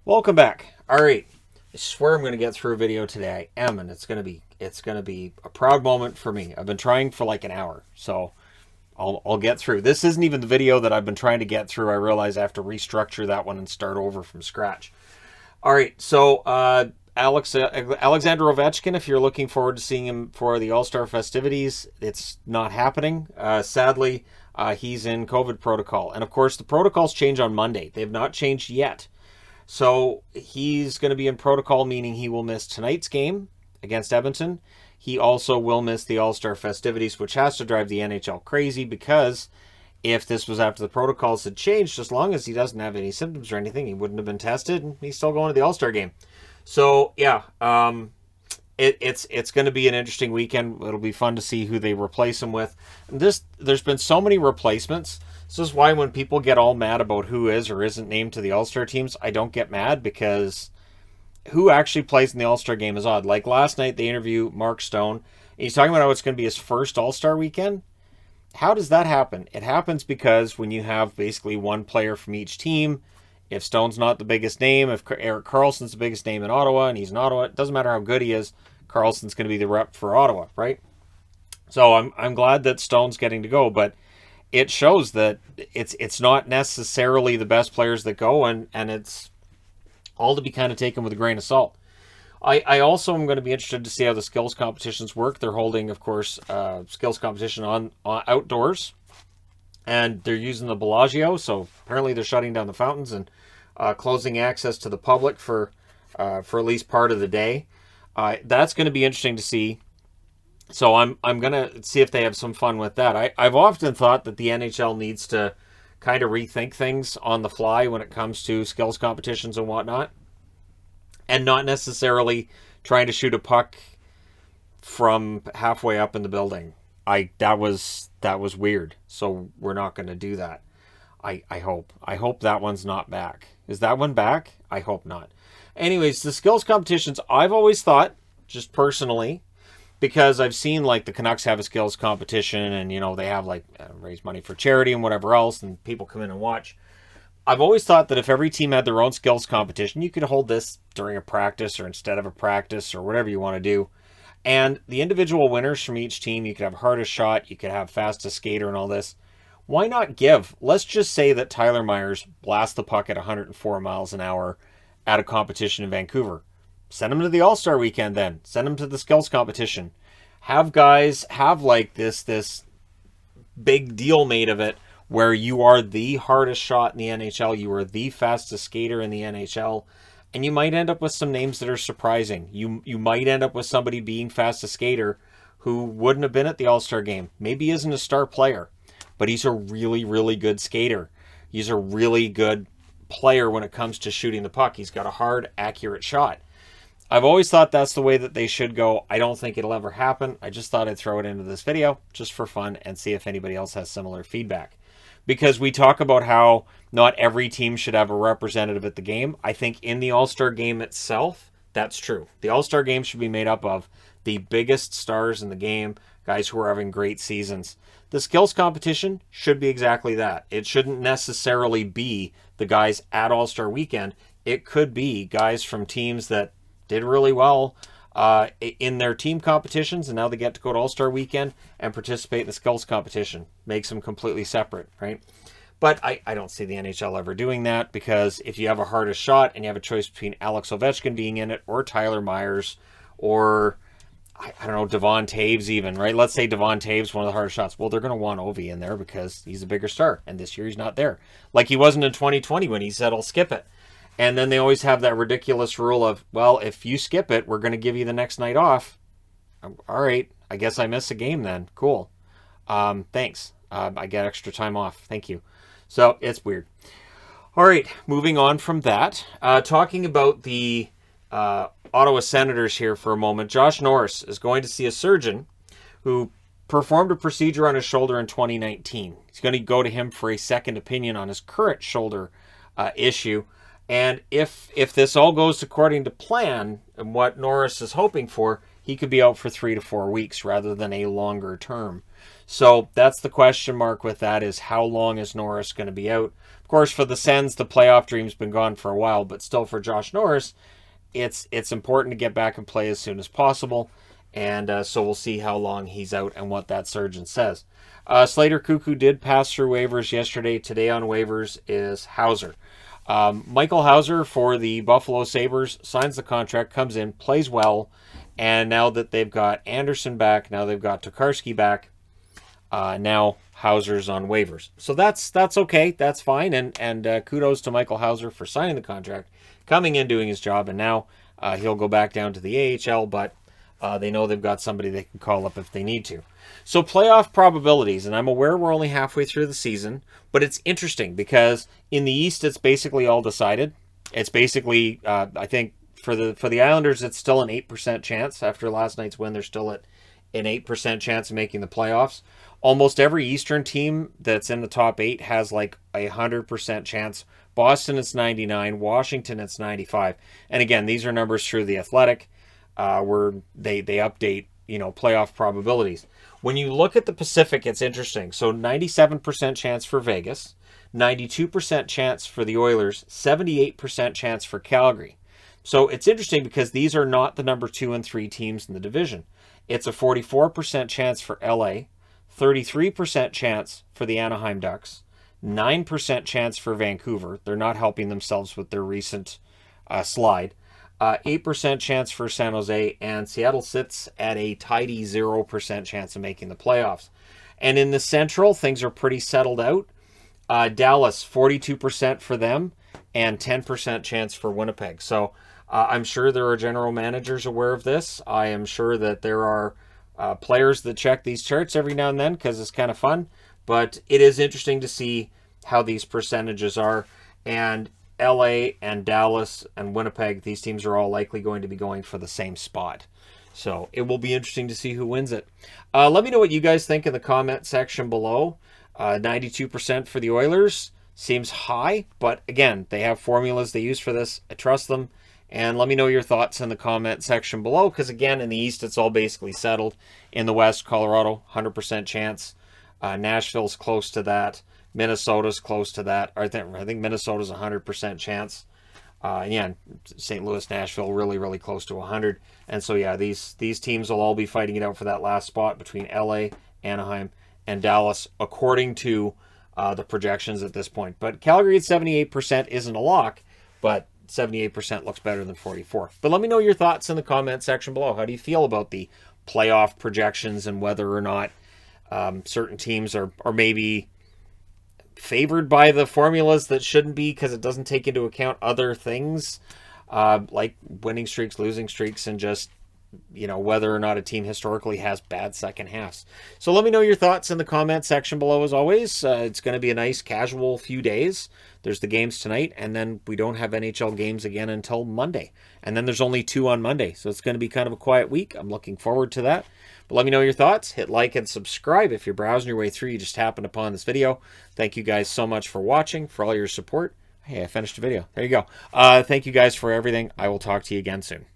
Welcome back. All right, I swear I'm going to get through a video today. I am, and it's going to be a proud moment for me. I've been trying for like an hour, so I'll get through. This isn't even the video that I've been trying to get through. I realize I have to restructure that one and start over from scratch. All right, so Alexander Ovechkin, if you're looking forward to seeing him for the All-Star festivities, it's not happening. Sadly, he's in COVID protocol, and of course the protocols change on Monday. They have not changed yet. So he's going to be in protocol, meaning he will miss tonight's game against Edmonton. He also will miss the All-Star festivities, which has to drive the NHL crazy because if this was after the protocols had changed, as long as he doesn't have any symptoms or anything, he wouldn't have been tested, and he's still going to the All-Star game. So, yeah, it's going to be an interesting weekend. It'll be fun to see who they replace him with. There's been so many replacements. This is why when people get all mad about who is or isn't named to the All-Star teams, I don't get mad because who actually plays in the All-Star game is odd. Like last night, they interview Mark Stone. And he's talking about how it's going to be his first All-Star weekend. How does that happen? It happens because when you have basically one player from each team, if Stone's not the biggest name, if Erik Karlsson's the biggest name in Ottawa and he's in Ottawa, it doesn't matter how good he is, Karlsson's going to be the rep for Ottawa, right? So I'm glad that Stone's getting to go, but it shows that it's not necessarily the best players that go, and it's all to be kind of taken with a grain of salt. I also am going to be interested to see how the skills competitions work. They're holding, of course, skills competition on outdoors, and they're using the Bellagio, so apparently they're shutting down the fountains and closing access to the public for at least part of the day. That's going to be interesting to see. So I'm gonna see if they have some fun with that. I've often thought that the NHL needs to kind of rethink things on the fly when it comes to skills competitions and whatnot, and not necessarily trying to shoot a puck from halfway up in the building. That was weird. So we're not going to do that. I hope that one's not back. Is that one back? I hope not. Anyways, the skills competitions, I've always thought, just personally, because I've seen like the Canucks have a skills competition and, they have like raise money for charity and whatever else, and people come in and watch. I've always thought that if every team had their own skills competition, you could hold this during a practice or instead of a practice or whatever you want to do. And the individual winners from each team, you could have hardest shot, you could have fastest skater and all this. Why not give? Let's just say that Tyler Myers blasts the puck at 104 miles an hour at a competition in Vancouver. Send him to the All-Star weekend then. Send him to the skills competition. Have guys have like this big deal made of it where you are the hardest shot in the NHL, you are the fastest skater in the NHL, and you might end up with some names that are surprising. You might end up with somebody being fastest skater who wouldn't have been at the All-Star game. Maybe he isn't a star player, but he's a really, really good skater. He's a really good player when it comes to shooting the puck. He's got a hard, accurate shot. I've always thought that's the way that they should go. I don't think it'll ever happen. I just thought I'd throw it into this video just for fun and see if anybody else has similar feedback. Because we talk about how not every team should have a representative at the game. I think in the All-Star game itself, that's true. The All-Star game should be made up of the biggest stars in the game, guys who are having great seasons. The skills competition should be exactly that. It shouldn't necessarily be the guys at All-Star weekend. It could be guys from teams that did really well in their team competitions, and now they get to go to All-Star weekend and participate in the skills competition. Makes them completely separate, right? But I don't see the NHL ever doing that, because if you have a hardest shot and you have a choice between Alex Ovechkin being in it or Tyler Myers or, I don't know, Devon Taves even, right? Let's say Devon Taves, one of the hardest shots. Well, they're going to want Ovi in there because he's a bigger star, and this year he's not there. Like he wasn't in 2020 when he said, I'll skip it. And then they always have that ridiculous rule of, well, if you skip it, we're going to give you the next night off. All right, I guess I missed a game then. Cool. Thanks. I get extra time off. Thank you. So it's weird. All right, moving on from that. Talking about the Ottawa Senators here for a moment. Josh Norris is going to see a surgeon who performed a procedure on his shoulder in 2019. He's going to go to him for a second opinion on his current shoulder issue. And if this all goes according to plan and what Norris is hoping for, he could be out for 3 to 4 weeks rather than a longer term. So that's the question mark with that, is how long is Norris going to be out? Of course, for the Sens, the playoff dream's been gone for a while, but still for Josh Norris, it's important to get back and play as soon as possible. And so we'll see how long he's out and what that surgeon says. Slater Cuckoo did pass through waivers yesterday. Today on waivers is Hauser. Michael Hauser for the Buffalo Sabres signs the contract, comes in, plays well, and now that they've got Anderson back, now they've got Tokarski back, now Hauser's on waivers. So that's okay, that's fine, and kudos to Michael Hauser for signing the contract, coming in, doing his job, and now he'll go back down to the AHL, but they know they've got somebody they can call up if they need to. So playoff probabilities, and I'm aware we're only halfway through the season, but it's interesting because in the East it's basically all decided. It's basically, I think for the Islanders it's still an 8% chance. After last night's win, they're still at an 8% chance of making the playoffs. Almost every Eastern team that's in the top 8 has like 100% chance. Boston, it's 99. Washington, it's 95. And again, these are numbers through The Athletic, where they update, playoff probabilities. When you look at the Pacific, it's interesting. So 97% chance for Vegas, 92% chance for the Oilers, 78% chance for Calgary. So it's interesting because these are not the number 2 and 3 teams in the division. It's a 44% chance for LA, 33% chance for the Anaheim Ducks, 9% chance for Vancouver. They're not helping themselves with their recent slide. 8% chance for San Jose, and Seattle sits at a tidy 0% chance of making the playoffs. And in the Central, things are pretty settled out. Dallas, 42% for them, and 10% chance for Winnipeg. So I'm sure there are general managers aware of this. I am sure that there are players that check these charts every now and then because it's kind of fun. But it is interesting to see how these percentages are. And LA and Dallas and Winnipeg, these teams are all likely going to be going for the same spot. So it will be interesting to see who wins it. Let me know what you guys think in the comment section below. 92% for the Oilers seems high, but again, they have formulas they use for this. I trust them. And let me know your thoughts in the comment section below, because again, in the East, it's all basically settled. In the West, Colorado, 100% chance. Nashville's close to that. Minnesota's close to that. I think Minnesota's 100% chance. St. Louis, Nashville, really, really close to 100. And so, yeah, these teams will all be fighting it out for that last spot between LA, Anaheim, and Dallas, according to the projections at this point. But Calgary at 78% isn't a lock, but 78% looks better than 44. But let me know your thoughts in the comment section below. How do you feel about the playoff projections and whether or not certain teams are maybe favored by the formulas that shouldn't be because it doesn't take into account other things like winning streaks, losing streaks, and just whether or not a team historically has bad second halves. So let me know your thoughts in the comment section below. As always, it's going to be a nice casual few days. There's the games tonight, and then we don't have NHL games again until Monday, and then there's only 2 on Monday, so it's going to be kind of a quiet week. I'm looking forward to that. But let me know your thoughts. Hit like and subscribe if you're browsing your way through. You just happened upon this video. Thank you guys so much for watching, for all your support. Hey, I finished the video. There you go. Thank you guys for everything. I will talk to you again soon.